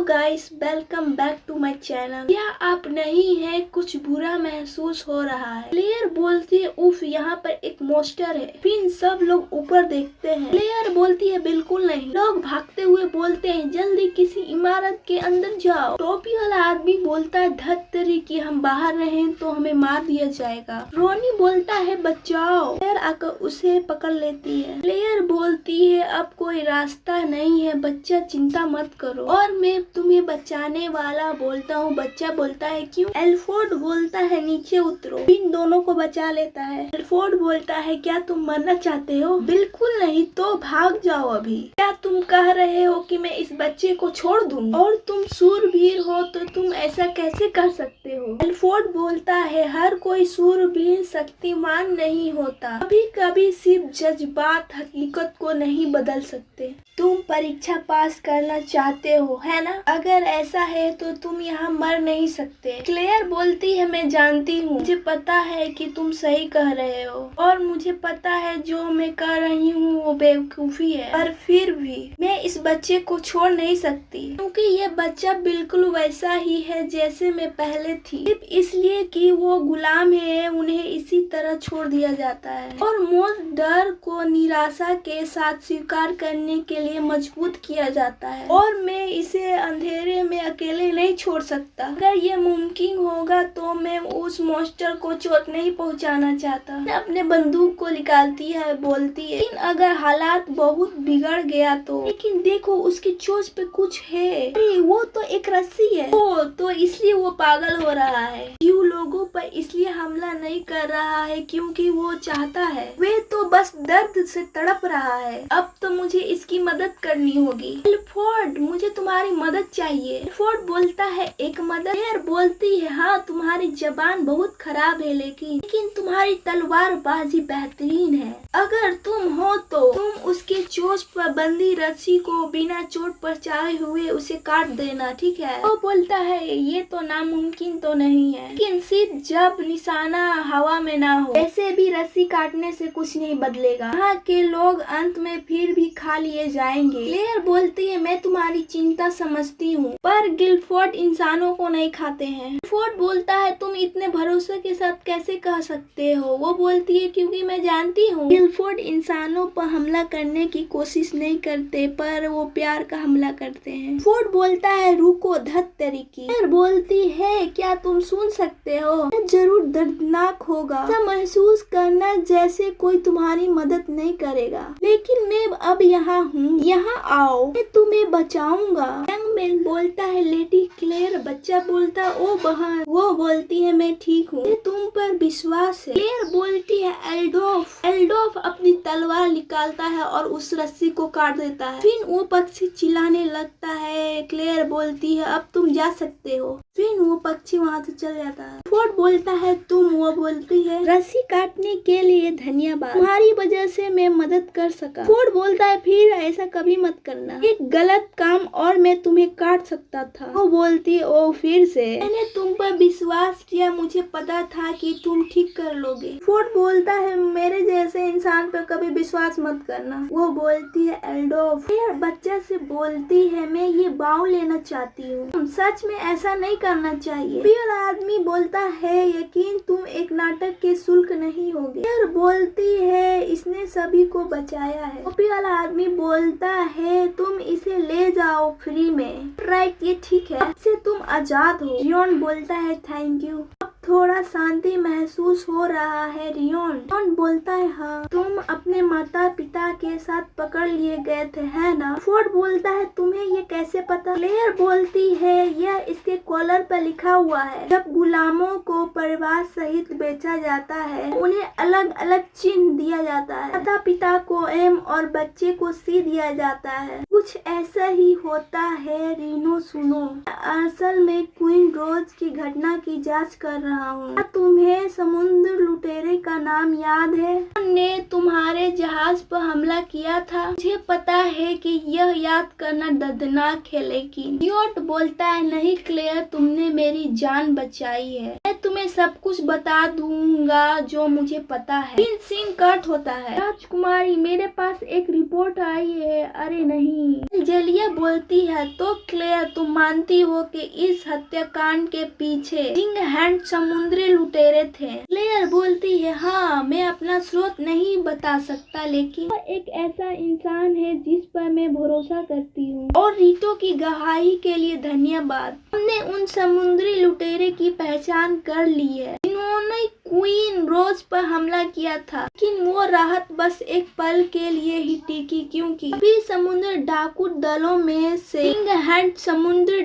Guys, welcome back to my channel. क्या आप नहीं है कुछ बुरा महसूस हो रहा है? क्लेयर बोलती है उफ, यहाँ पर एक मोस्टर है। फिर सब लोग ऊपर देखते हैं। क्लेयर बोलती है बिल्कुल नहीं। लोग भागते हुए बोलते हैं जल्दी किसी इमारत के अंदर जाओ। टोपी वाला आदमी बोलता है धत तेरी की हम बाहर रहें तो हमें मार दिया जाएगा। रोनी बोलता है बचाओ। क्लेयर आकर उसे पकड़ लेती है। क्लेयर बोलती है अब कोई रास्ता नहीं है बच्चा, चिंता मत करो और मैं तुम्हें बचाने वाला बोलता हूँ। बच्चा बोलता है क्यों? एल्फ्रेड बोलता है नीचे उतरो। इन दोनों को बचा लेता है। एल्फ्रेड बोलता है क्या तुम मरना चाहते हो? बिल्कुल नहीं, तो भाग जाओ अभी। क्या तुम कह रहे हो कि मैं इस बच्चे को छोड़ दूँ? और तुम सूरवीर हो तो तुम ऐसा कैसे कर सकते हो? एल्फ्रेड बोलता है हर कोई सूरवीर शक्तिमान नहीं होता, कभी कभी सिर्फ जज्बात हकीकत को नहीं बदल सकते। तुम परीक्षा पास करना चाहते हो है ना? अगर ऐसा है तो तुम यहाँ मर नहीं सकते। क्लेयर बोलती है मैं जानती हूँ, मुझे पता है कि तुम सही कह रहे हो और मुझे पता है जो मैं कर रही हूँ वो बेवकूफी है, पर फिर भी मैं इस बच्चे को छोड़ नहीं सकती क्योंकि ये बच्चा बिल्कुल वैसा ही है जैसे मैं पहले थी। सिर्फ इसलिए कि वो गुलाम है उन्हें इसी तरह छोड़ दिया जाता है और मौत डर को निराशा के साथ स्वीकार करने के लिए मजबूत किया जाता है और मैं इसे अंधेरे में अकेले नहीं छोड़ सकता। अगर ये मुमकिन होगा तो मैं उस मॉन्स्टर को चोट नहीं पहुंचाना चाहता। अपने बंदूक को निकालती है, बोलती है लेकिन अगर हालात बहुत बिगड़ गया तो। लेकिन देखो उसकी चोंच पे कुछ है। अरे वो तो एक रस्सी है। ओ, तो इसलिए वो पागल हो रहा है। जीव लोगों पर इसलिए हमला नहीं कर रहा है क्योंकि वो चाहता है, वे तो बस दर्द से तड़प रहा है। अब तो मुझे इसकी मदद करनी होगी। एल्फ्रेड मुझे तुम्हारी मदद चाहिए। एल्फ्रेड बोलता है एक मदद? क्लेयर बोलती है हाँ तुम्हारी जबान बहुत खराब है लेकिन तुम्हारी तलवारबाजी बेहतरीन है। अगर तुम हो तो तुम उसके चोंच पर बंधी रस्सी को बिना चोट पहुंचाए हुए उसे काट देना, ठीक है? वो बोलता है ये तो नामुमकिन तो नहीं है, लेकिन सिर्फ जब निशाना हवा में ना हो। ऐसे भी रस्सी काटने से कुछ नहीं बदलेगा। यहाँ के लोग अंत में फिर भी खा लिए जाएंगे। क्लेयर बोलती है मैं तुम्हारी चिंता समझती हूँ पर गिलफोर्ड इंसानों को नहीं खाते हैं। गिलफोर्ड बोलता है तुम इतने भरोसे के साथ कैसे कह सकते हो? वो बोलती है क्योंकि मैं जानती हूँ गिलफोर्ड इंसानों पर हमला करने की कोशिश नहीं करते पर वो प्यार का हमला करते हैं। फोर्ड बोलता है रुको धत तरीकी। क्लेयर बोलती है क्या तुम सुन सकते हो? जरूर दर्दनाक होगा ऐसा महसूस करना जैसे कोई तुम्हारी मदद नहीं करेगा, लेकिन मैं अब यहाँ हूँ, यहाँ आओ मैं तुम्हें बचाऊंगा। यंग मैन बोलता है लेडी क्लेयर। बच्चा बोलता ओ बहन। वो बोलती है मैं ठीक हूँ, तुम पर विश्वास है। क्लेयर बोलती है एल्डोफ। एल्डोफ अपनी तलवार निकालता है और उस रस्सी को काट देता है। फिर वो पक्षी चिल्लाने लगता है। क्लेयर बोलती है अब तुम जा सकते हो। फिर वो पक्षी वहाँ से चल जाता है। फोर्ड बोलता है तुम? वो बोलती है रस्सी काटने के लिए धन्यवाद, तुम्हारी वजह से मैं मदद कर सका। फोर्ड बोलता है फिर ऐसा कभी मत करना, एक गलत काम और मैं तुम्हें काट सकता था। वो बोलती है ओ फिर से? मैंने तुम पर विश्वास किया, मुझे पता था कि तुम ठीक कर लोगे। फोर्ड बोलता है मेरे जैसे इंसान पर कभी विश्वास मत करना। वो बोलती है एल्डोफ। फिर बच्चा से बोलती है मैं ये बाव लेना चाहती हूँ, सच में ऐसा नहीं करना चाहिए। फिर आदमी बोलता है यकीन तुम एक नाटक के शुल्क नहीं होगे। फिर बोलती है इसने सभी को बचाया है। टोपी वाला आदमी बोलता है तुम इसे ले जाओ फ्री में। राइट, ये ठीक है, इससे तुम आजाद हो। रियोन बोलता है थैंक यू, थोड़ा शांति महसूस हो रहा है। रियोन बोलता है हाँ तुम अपने माता पिता के साथ पकड़ लिए गए थे है ना? फोर्ड बोलता है तुम्हें ये कैसे पता? क्लेयर बोलती है यह इसके कॉलर पर लिखा हुआ है। जब गुलामों को परिवार सहित बेचा जाता है उन्हें अलग अलग चिन्ह दिया जाता है। माता पिता को एम और बच्चे को सी दिया जाता है। कुछ ऐसा ही होता है। रीनो सुनो, असल में क्वीन रोज की घटना की जांच कर रहा हूँ। क्या तुम्हें समुद्र लुटेरे का नाम याद है? ने तुम्हारे जहाज पर हमला किया था। मुझे पता है कि यह याद करना दर्दनाक है लेकिन। योट बोलता है नहीं क्लेयर तुमने मेरी जान बचाई है, मैं तुम्हें सब कुछ बता दूंगा जो मुझे पता है। फिर सीन कट होता है। राजकुमारी, मेरे पास एक रिपोर्ट आई है। अरे नहीं। जेलिया बोलती है, तो क्लेयर तुम मानती हो कि इस हत्याकांड के पीछे सिंह हैंड समुद्री लुटेरे थे? क्लेयर बोलती है, हाँ, मैं अपना स्रोत नहीं बता सकता, लेकिन वो एक ऐसा इंसान है जिस पर मैं भरोसा करती हूँ। और रीतो की गवाही के लिए धन्यवाद। हमने उन समुद्री लुटेरे की पहचान कर ली है जिन्होंने क्वीन रोज पर हमला किया था, लेकिन वो राहत बस एक पल के लिए ही टिकी, क्योंकि अभी समुद्र डाकू दलों में से सिंह हैंड समुद्र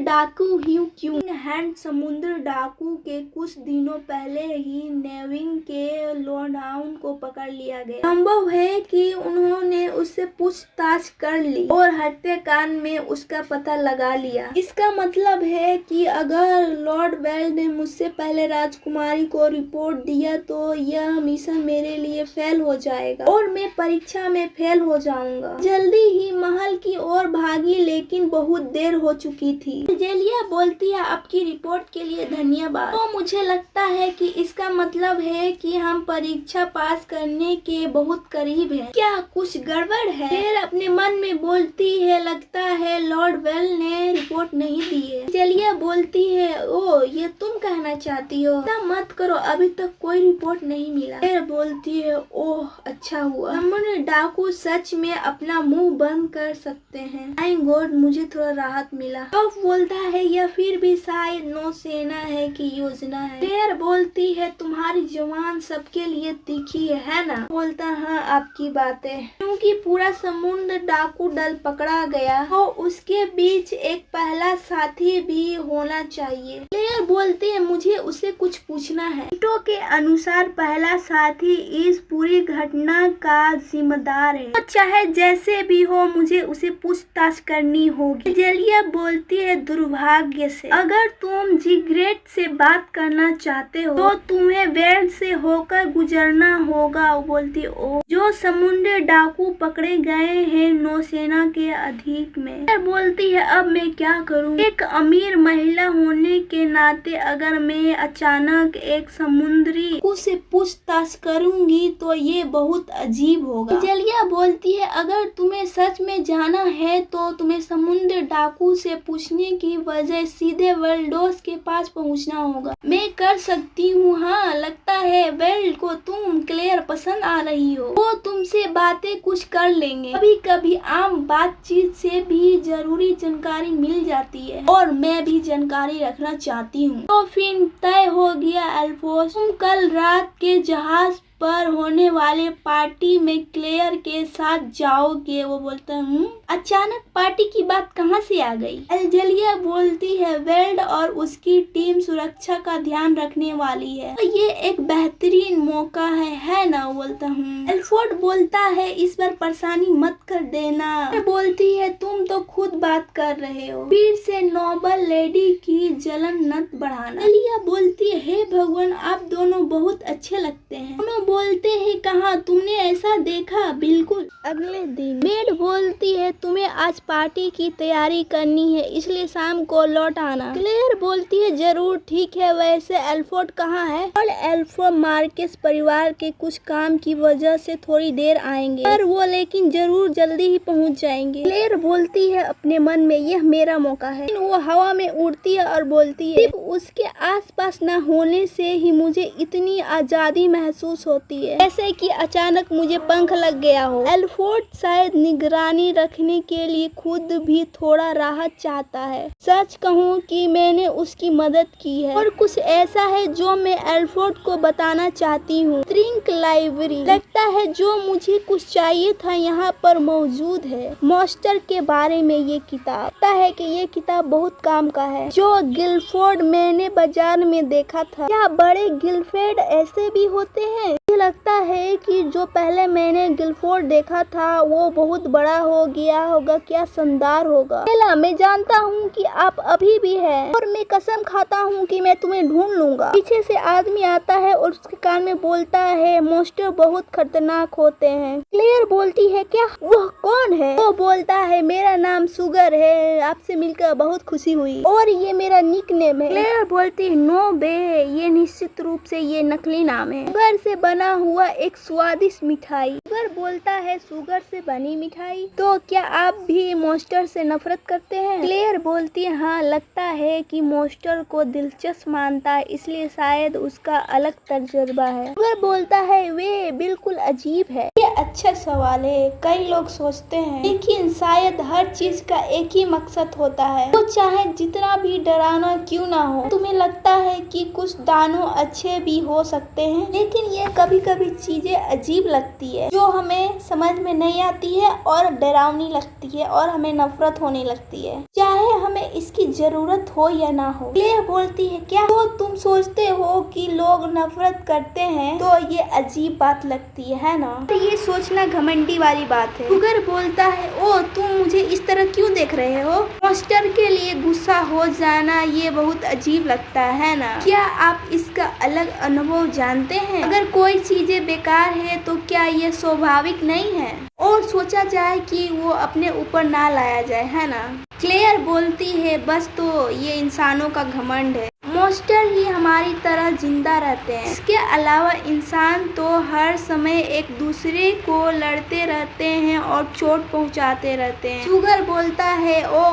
डाकू के कुछ दिनों पहले ही नेविंग के लोडाउन को पकड़ लिया गया। संभव है कि उन्होंने उससे पूछताछ कर ली और हत्याकांड में उसका पता लगा लिया। इसका मतलब है कि अगर लॉर्ड वेल ने मुझसे पहले राजकुमारी को रिपोर्ट दिया तो यह मिशन मेरे लिए फेल हो जाएगा और मैं परीक्षा में फेल हो जाऊंगा। जल्दी ही महल की ओर भागी, लेकिन बहुत देर हो चुकी थी। जेलिया बोलती है, आपकी रिपोर्ट के लिए धन्यवाद। तो मुझे लगता है कि इसका मतलब है कि हम परीक्षा पास करने के बहुत करीब हैं। क्या कुछ गड़बड़ है? फिर अपने मन में बोलती है, लगता है लॉर्ड वेल ने रिपोर्ट नहीं दी है। जेलिया बोलती है, ओ ये तुम कहना चाहती हो? मत करो, अभी तक कोई रिपोर्ट नहीं मिला। फिर बोलती है, ओह अच्छा हुआ, समुद्र डाकू सच में अपना मुंह बंद कर सकते हैं। थैंक गॉड, मुझे थोड़ा राहत मिला। तो बोलता है, यह फिर भी शायद नौसेना है की योजना है। फिर बोलती है, तुम्हारी जवान सबके लिए तीखी है ना? बोलता, हाँ आपकी बातें, क्योंकि पूरा समुद्र डाकू दल पकड़ा गया तो उसके बीच एक पहला साथी भी होना चाहिए। क्लेयर बोलती है, मुझे उसे कुछ पूछना है। रीतो के अनुसार पहला साथी इस पूरी घटना का जिम्मेदार है, तो चाहे जैसे भी हो मुझे उसे पूछताछ करनी होगी। जेलिया बोलती है, दुर्भाग्य से अगर तुम जिग्रेट से बात करना चाहते हो तो तुम्हें वेल से होकर गुजरना होगा। बोलती, ओ जो समुद्र डाकू पकड़े गए हैं नौसेना के अधिक में। बोलती है, अब मैं क्या करूं? एक अमीर महिला होने के नाते अगर मैं अचानक एक समुद्री डाकू से पूछताछ करूंगी तो ये बहुत अजीब होगा। जेलिया बोलती है, अगर तुम्हें सच में जाना है तो तुम्हें समुद्र डाकू से पूछने की वजह सीधे वेल्डोस के पास पहुंचना होगा। मैं कर सकती हूँ। हाँ, लगता है वेल्ड को तुम क्लेयर पसंद आ रही हो, वो तुमसे बातें कुछ कर लेंगे। कभी कभी आम बातचीत से भी जरूरी जानकारी मिल जाती है और मैं भी जानकारी रखना चाहती हूँ। तो फिर तय हो गया अल्फोस, तुम कल रात के जहाज पर होने वाले पार्टी में क्लेयर के साथ जाओगे। वो बोलता हूँ, अचानक पार्टी की बात कहाँ से आ गई? जेलिया बोलती है, वेल्ड और उसकी टीम सुरक्षा का ध्यान रखने वाली है, तो ये एक बेहतरीन मौका है ना? बोलता हूँ। एल्फोर्ड बोलता है, इस बार परेशानी मत कर देना। बोलती है, तुम तो खुद बात कर रहे हो, फिर से नोबल लेडी की जलन नत बढ़ाना। जेलिया बोलती है, हे भगवान, आप दोनों बहुत अच्छे लगते हैं। बोलते हैं, कहाँ तुमने ऐसा देखा? बिल्कुल। अगले दिन मेड बोलती है, तुम्हें आज पार्टी की तैयारी करनी है, इसलिए शाम को लौट आना। क्लेयर बोलती है, जरूर, ठीक है। वैसे एल्फोर्ड कहाँ है? और एल्फोर्ड मार्केस परिवार के कुछ काम की वजह से थोड़ी देर आएंगे, पर वो लेकिन जरूर जल्दी ही पहुँच जाएंगे। क्लेयर बोलती है अपने मन में, यह मेरा मौका है। वो हवा में उड़ती है और बोलती है, सिर्फ उसके आसपास न होने से ही मुझे इतनी आजादी महसूस होती है, जैसे कि अचानक मुझे पंख लग गया हो। एल्फोर्ड शायद निगरानी रखने के लिए खुद भी थोड़ा राहत चाहता है। सच कहूँ कि मैंने उसकी मदद की है और कुछ ऐसा है जो मैं एल्फोर्ड को बताना चाहती हूँ। ट्रिंक लाइब्रेरी, लगता है जो मुझे कुछ चाहिए था यहाँ पर मौजूद है। मॉन्स्टर के बारे में ये किताब, लगता है कि ये किताब बहुत काम का है। जो गिल्फोर्ड मैंने बाजार में देखा था, क्या बड़े गिल्फोर्ड ऐसे भी होते हैं? लगता है कि जो पहले मैंने गिलफोर्ड देखा था वो बहुत बड़ा हो गया होगा, क्या शानदार होगा। बेला, मैं जानता हूँ कि आप अभी भी हैं और मैं कसम खाता हूँ कि मैं तुम्हें ढूंढ लूंगा। पीछे से आदमी आता है और उसके कान में बोलता है मॉन्स्टर बहुत खतरनाक होते हैं। क्लेयर बोलती है क्या वह कौन है? वो बोलता है मेरा नाम सुगर है, आपसे मिलकर बहुत खुशी हुई और ये मेरा निक नेम है। क्लेयर बोलती है नो बे, ये निश्चित रूप से ये नकली नाम है। शुगर से बना हुआ एक स्वादिष्ट मिठाई। शुगर बोलता है शुगर से बनी मिठाई, तो क्या आप भी मॉन्स्टर से नफरत करते हैं? क्लेयर बोलती है हाँ, लगता है कि मॉन्स्टर को दिलचस्प मानता है, इसलिए शायद उसका अलग तजुर्बा है। शुगर बोलता है वे बिल्कुल अजीब है। ये अच्छा सवाल है, कई लोग सोचते हैं, लेकिन शायद हर चीज का एक ही मकसद होता है, वो चाहे जितना भी डरावना क्यों ना हो। तुम्हें लगता है कि कुछ दानव अच्छे भी हो सकते हैं, लेकिन ये कभी कभी चीजें अजीब लगती है जो हमें समझ में नहीं आती है और डरावनी लगती है और हमें नफरत होने लगती है, चाहे हमें इसकी जरूरत हो या ना हो। क्लेयर बोलती है क्या तो तुम सोचते हो कि लोग नफरत करते हैं, तो ये अजीब बात लगती है ना? ये सोचना घमंडी वाली बात है। शुगर बोलता है ओ तुम मुझे इस तरह क्यों देख रहे हो? मॉन्स्टर के लिए गुस्सा हो जाना ये बहुत अजीब लगता है ना? क्या आप इसका अलग अनुभव जानते हैं? अगर कोई चीजें बेकार है तो क्या ये स्वाभाविक नहीं है और सोचा जाए कि वो अपने ऊपर ना लाया जाए, है ना? क्लेयर बोलती है बस तो ये इंसानों का घमंड है, मॉन्स्टर ही हमारी तरह जिंदा रहते हैं, इसके अलावा इंसान तो हर समय एक दूसरे को लड़ते रहते हैं और चोट पहुंचाते रहते हैं। शुगर बोलता है ओ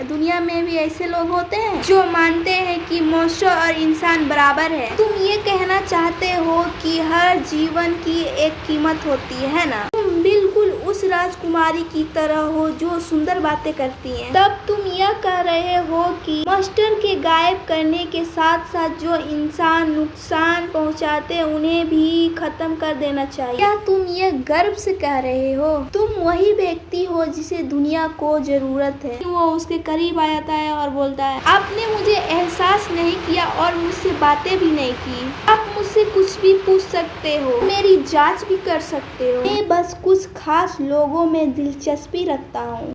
दुनिया में भी ऐसे लोग होते हैं जो मानते हैं कि मॉन्स्टर और इंसान बराबर है। तुम ये कहना चाहते हो कि हर जीवन की एक कीमत होती है ना? तुम बिल्कुल उस राजकुमारी की तरह हो जो सुंदर बातें करती हैं। तब तुम यह कह रहे हो कि मॉन्स्टर के गायब करने के साथ साथ जो इंसान नुकसान पहुंचाते हैं उन्हें भी खत्म कर देना चाहिए। क्या तुम ये गर्व से कह रहे हो? तुम वही व्यक्ति हो जिसे दुनिया को जरूरत है। वो उसके करीब आ जाता है और बोलता है आपने मुझे एहसास नहीं किया और मुझसे बातें भी नहीं की। आप मुझसे कुछ भी पूछ सकते हो, मेरी जांच भी कर सकते हो। मैं बस कुछ खास लोगों में दिलचस्पी रखता हूँ।